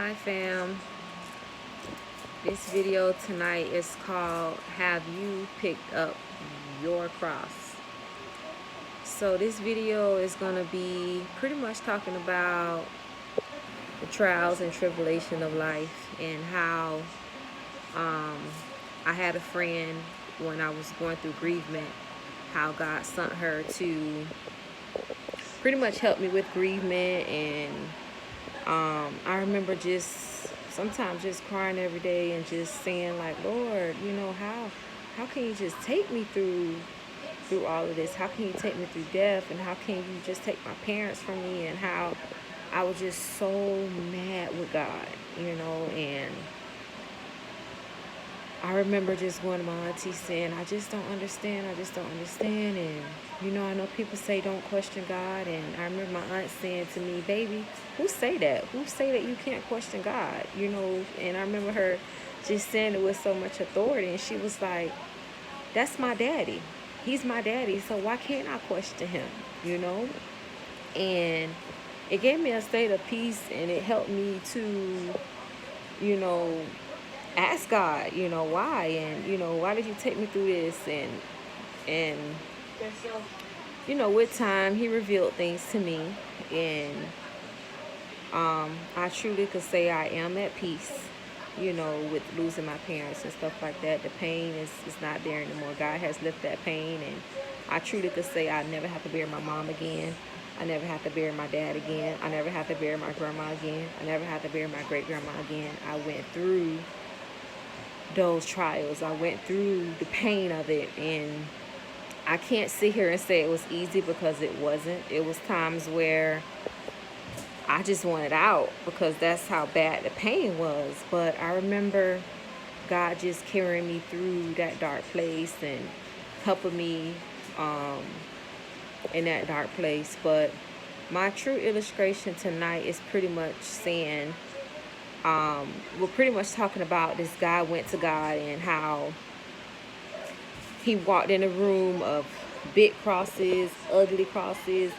Hi fam, this video tonight is called Have You Picked Up Your Cross? So this video is going to be pretty much talking about the trials and tribulation of life and how I had a friend when I was going through bereavement, how God sent her to pretty much help me with bereavement. And I remember just sometimes just crying every day and just saying like, Lord, how can you just take me through all of this? How can you take me through death? And how can you just take my parents from me? And how I was just so mad with God, and I remember just going to my auntie saying, I just don't understand. And, I know people say don't question God. And I remember my aunt saying to me, baby, who say that? Who say that you can't question God? And I remember her just saying it with so much authority. And she was like, that's my daddy. He's my daddy. So why can't I question him? And it gave me a state of peace, and it helped me to, you know, ask God, why, and why did you take me through this? And with time He revealed things to me, and I truly could say I am at peace, with losing my parents and stuff like that. The pain is not there anymore. God has lifted that pain, and I truly could say I never have to bury my mom again. I never have to bury my dad again. I never have to bury my grandma again. I never have to bury my great grandma again. I went through those trials. I went through the pain of it, and I can't sit here and say it was easy, because it wasn't. It was times where I just wanted out because that's how bad the pain was. But I remember God just carrying me through that dark place and helping me in that dark place. But my true illustration tonight is pretty much saying, we're pretty much talking about this guy went to God and how he walked in a room of big crosses, ugly crosses,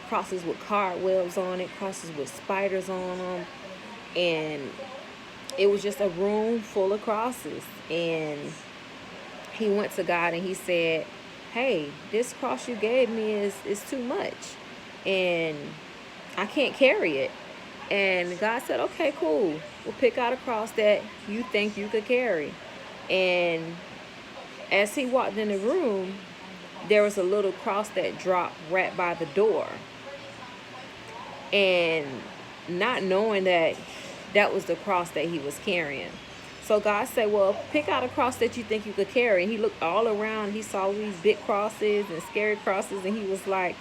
crosses with cartwheels on it, crosses with spiders on them. And it was just a room full of crosses. And he went to God and he said, hey, this cross you gave me is too much. And I can't carry it. And God said, okay, cool. We'll pick out a cross that you think you could carry. And as he walked in the room, there was a little cross that dropped right by the door. And not knowing that that was the cross that he was carrying. So God said, well, pick out a cross that you think you could carry. And he looked all around. He saw these big crosses and scary crosses. And he was like,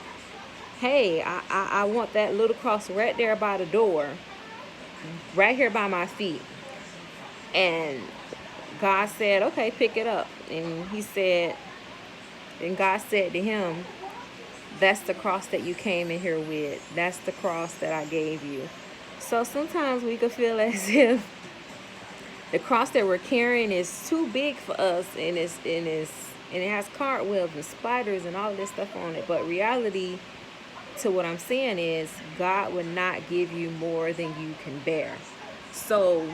hey, I want that little cross right there by the door, right here by my feet. And God said, okay, pick it up. And God said to him, that's the cross that you came in here with. That's the cross that I gave you. So sometimes we could feel as if the cross that we're carrying is too big for us, and it has cartwheels and spiders and all this stuff on it. But reality to what I'm saying is, God would not give you more than you can bear. So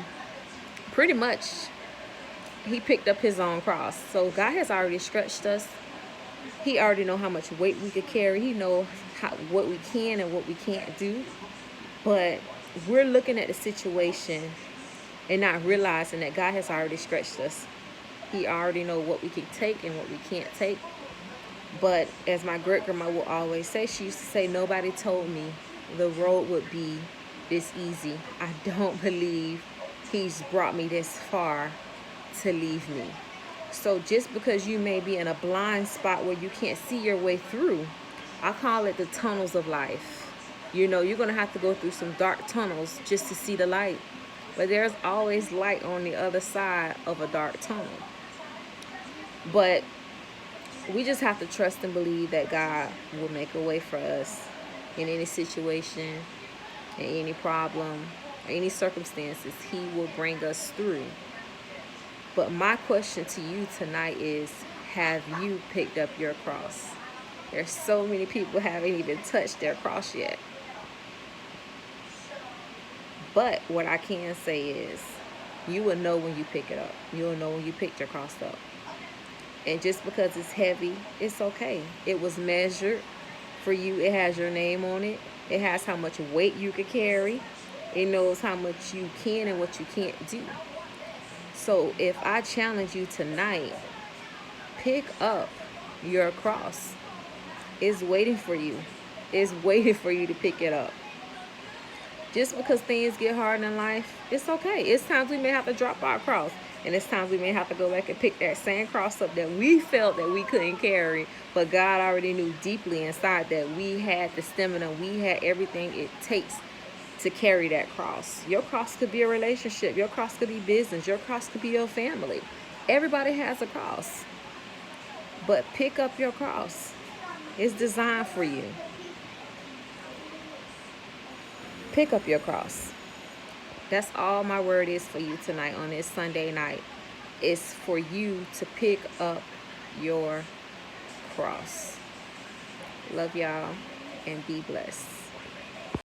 pretty much he picked up his own cross. So God has already stretched us. He already know how much weight we could carry. He know what we can and what we can't do. But we're looking at the situation and not realizing that God has already stretched us. He already know what we can take and what we can't take. But as my great grandma would always say, she used to say, nobody told me the road would be this easy. I don't believe He's brought me this far to leave me. So just because you may be in a blind spot where you can't see your way through, I call it the tunnels of life. You're going to have to go through some dark tunnels just to see the light. But there's always light on the other side of a dark tunnel. But we just have to trust and believe that God will make a way for us in any situation, in any problem, any circumstances. He will bring us through. But my question to you tonight is, have you picked up your cross? There's so many people haven't even touched their cross yet. But what I can say is, you will know when you pick it up. You will know when you picked your cross up. And just because it's heavy, it's okay. It was measured for you. It has your name on it. It has how much weight you could carry. It knows how much you can and what you can't do. So if I challenge you tonight, pick up your cross. It's waiting for you. It's waiting for you to pick it up. Just because things get hard in life, it's okay. It's times we may have to drop our cross. And it's times we may have to go back and pick that same cross up that we felt that we couldn't carry. But God already knew deeply inside that we had the stamina. We had everything it takes to carry that cross. Your cross could be a relationship. Your cross could be business. Your cross could be your family. Everybody has a cross. But pick up your cross. It's designed for you. Pick up your cross. That's all my word is for you tonight on this Sunday night. It's for you to pick up your cross. Love y'all and be blessed.